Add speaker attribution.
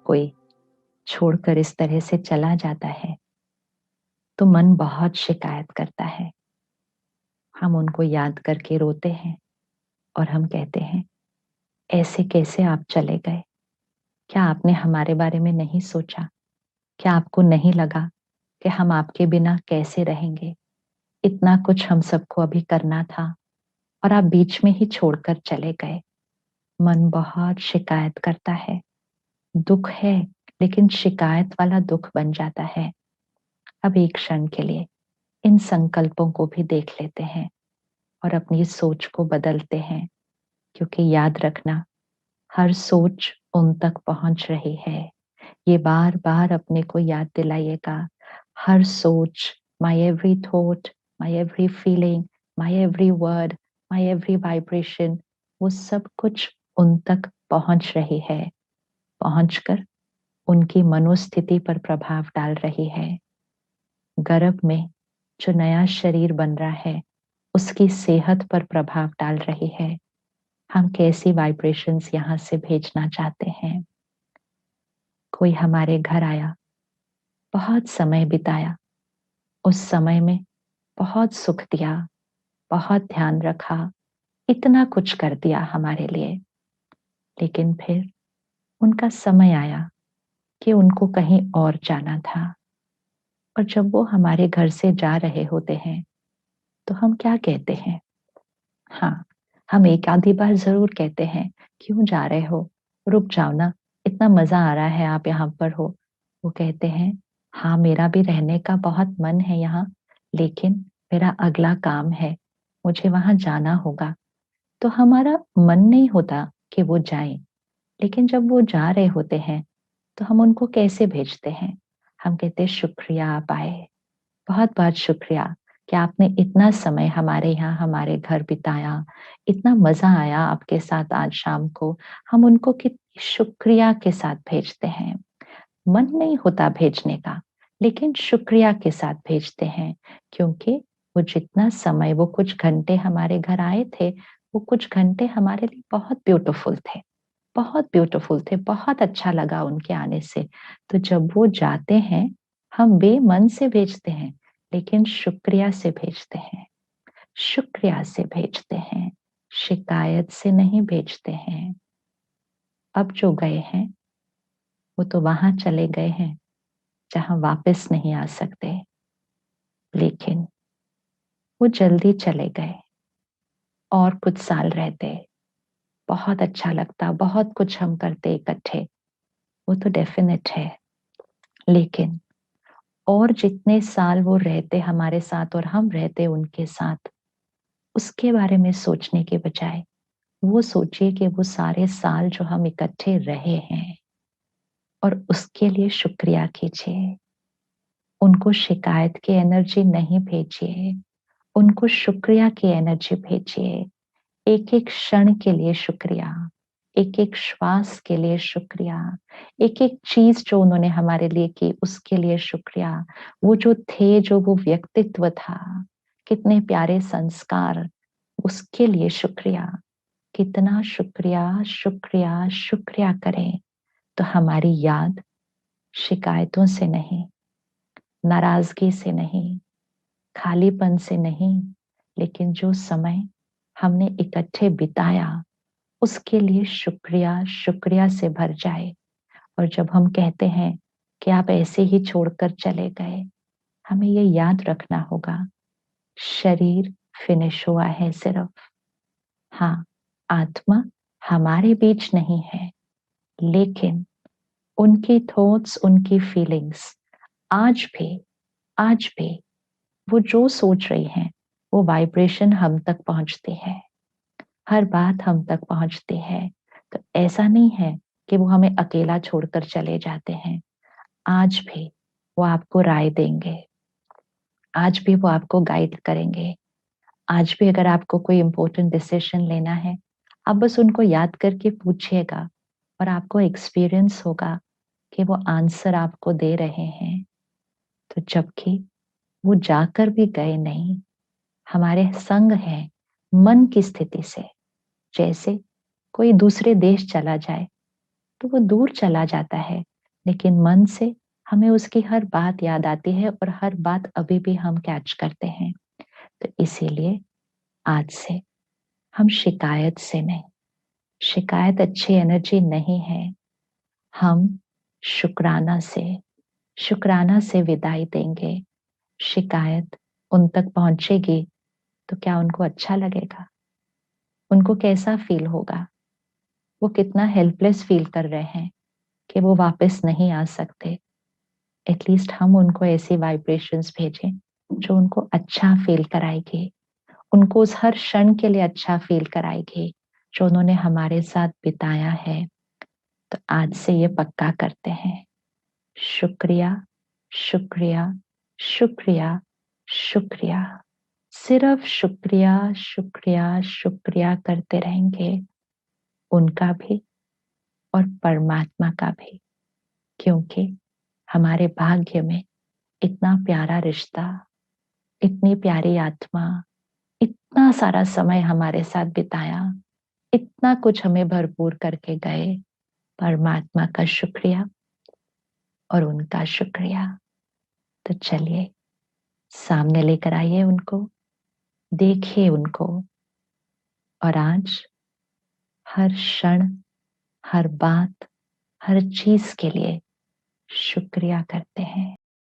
Speaker 1: कोई छोड़कर इस तरह से चला जाता है तो मन बहुत शिकायत करता है। हम उनको याद करके रोते हैं और हम कहते हैं, ऐसे कैसे आप चले गए? क्या आपने हमारे बारे में नहीं सोचा? क्या आपको नहीं लगा कि हम आपके बिना कैसे रहेंगे? इतना कुछ हम सबको अभी करना था और आप बीच में ही छोड़कर चले गए। मन बहुत शिकायत करता है। दुख है, लेकिन शिकायत वाला दुख बन जाता है। अब एक क्षण के लिए इन संकल्पों को भी देख लेते हैं और अपनी सोच को बदलते हैं, क्योंकि याद रखना, हर सोच उन तक पहुंच रही है। ये बार बार अपने को याद दिलाइएगा। हर सोच, माई एवरी थॉट, माई एवरी फीलिंग, माई एवरी वर्ड, माई एवरी वाइब्रेशन, वो सब कुछ उन तक पहुंच रही है। पहुंचकर उनकी मनोस्थिति पर प्रभाव डाल रही है। गर्भ में जो नया शरीर बन रहा है उसकी सेहत पर प्रभाव डाल रही है। हम कैसी वाइब्रेशंस यहाँ से भेजना चाहते हैं। कोई हमारे घर आया, बहुत समय बिताया, उस समय में बहुत सुख दिया, बहुत ध्यान रखा, इतना कुछ कर दिया हमारे लिए, लेकिन फिर उनका समय आया कि उनको कहीं और जाना था। और जब वो हमारे घर से जा रहे होते हैं तो हम क्या कहते हैं? हाँ, हम एक आधी बार जरूर कहते हैं, क्यों जा रहे हो, रुक जाओ ना, इतना मजा आ रहा है आप यहाँ पर हो। वो कहते हैं, हाँ मेरा भी रहने का बहुत मन है यहाँ, लेकिन मेरा अगला काम है, मुझे वहां जाना होगा। तो हमारा मन नहीं होता कि वो जाएं, लेकिन जब वो जा रहे होते हैं तो हम उनको कैसे भेजते हैं? हम कहते हैं, शुक्रिया आप आए, बहुत बहुत शुक्रिया कि आपने इतना समय हमारे यहाँ हमारे घर बिताया, इतना मजा आया आपके साथ आज शाम को। हम उनको कितनी शुक्रिया के साथ भेजते हैं। मन नहीं होता भेजने का, लेकिन शुक्रिया के साथ भेजते हैं, क्योंकि वो जितना समय, वो कुछ घंटे हमारे घर आए थे, वो कुछ घंटे हमारे लिए बहुत ब्यूटीफुल थे, बहुत ब्यूटीफुल थे, बहुत अच्छा लगा उनके आने से। तो जब वो जाते हैं, हम बेमन से भेजते हैं, लेकिन शुक्रिया से भेजते हैं, शुक्रिया से भेजते हैं, शिकायत से नहीं भेजते हैं। अब जो गए हैं वो तो वहां चले गए हैं जहां वापस नहीं आ सकते, लेकिन वो जल्दी चले गए। और कुछ साल रहते, बहुत अच्छा लगता, बहुत कुछ हम करते इकट्ठे, वो तो डेफिनेट है। लेकिन और जितने साल वो रहते हमारे साथ और हम रहते उनके साथ, उसके बारे में सोचने के बजाय वो सोचिए कि वो सारे साल जो हम इकट्ठे रहे हैं, और उसके लिए शुक्रिया कीजिए। उनको शिकायत की एनर्जी नहीं भेजिए, उनको शुक्रिया की एनर्जी भेजिए। एक एक क्षण के लिए शुक्रिया, एक एक श्वास के लिए शुक्रिया, एक एक चीज जो उन्होंने हमारे लिए की उसके लिए शुक्रिया। वो जो थे, जो वो व्यक्तित्व था, कितने प्यारे संस्कार, उसके लिए शुक्रिया। कितना शुक्रिया शुक्रिया शुक्रिया करें तो हमारी याद शिकायतों से नहीं, नाराजगी से नहीं, खालीपन से नहीं, लेकिन जो समय हमने इकट्ठे बिताया उसके लिए शुक्रिया शुक्रिया से भर जाए। और जब हम कहते हैं कि आप ऐसे ही छोड़कर चले गए, हमें ये याद रखना होगा, शरीर फिनिश हुआ है सिर्फ। हाँ, आत्मा हमारे बीच नहीं है, लेकिन उनकी थॉट्स, उनकी फीलिंग्स आज भी, आज भी वो जो सोच रही हैं, वो वाइब्रेशन हम तक पहुंचती है, हर बात हम तक पहुंचती है। तो ऐसा नहीं है कि वो हमें अकेला छोड़कर चले जाते हैं। आज भी वो आपको राय देंगे, आज भी वो आपको गाइड करेंगे। आज भी अगर आपको कोई इम्पोर्टेंट डिसीजन लेना है, आप बस उनको याद करके पूछिएगा और आपको एक्सपीरियंस होगा कि वो आंसर आपको दे रहे हैं। तो जबकि वो जाकर भी गए नहीं, हमारे संग है मन की स्थिति से। जैसे कोई दूसरे देश चला जाए तो वो दूर चला जाता है, लेकिन मन से हमें उसकी हर बात याद आती है और हर बात अभी भी हम कैच करते हैं। तो इसीलिए आज से हम शिकायत से नहीं, शिकायत अच्छी एनर्जी नहीं है। हम शुक्राना से शुक्राना से विदाई देंगे। शिकायत उन तक पहुंचेगी तो क्या उनको अच्छा लगेगा? उनको कैसा फील होगा? वो कितना हेल्पलेस फील कर रहे हैं कि वो वापस नहीं आ सकते। एटलीस्ट हम उनको ऐसी वाइब्रेशंस भेजें जो उनको अच्छा फील कराएगी, उनको उस हर क्षण के लिए अच्छा फील कराएगी जो उन्होंने हमारे साथ बिताया है। तो आज से ये पक्का करते हैं, शुक्रिया, शुक्रिया, शुक्रिया, शुक्रिया। सिर्फ शुक्रिया, शुक्रिया, शुक्रिया करते रहेंगे, उनका भी और परमात्मा का भी। क्योंकि हमारे भाग्य में इतना प्यारा रिश्ता, इतनी प्यारी आत्मा, इतना सारा समय हमारे साथ बिताया, इतना कुछ हमें भरपूर करके गए। परमात्मा का शुक्रिया और उनका शुक्रिया। तो चलिए सामने लेकर आइए उनको, देखिए उनको, और आज हर क्षण, हर बात, हर चीज के लिए शुक्रिया करते हैं।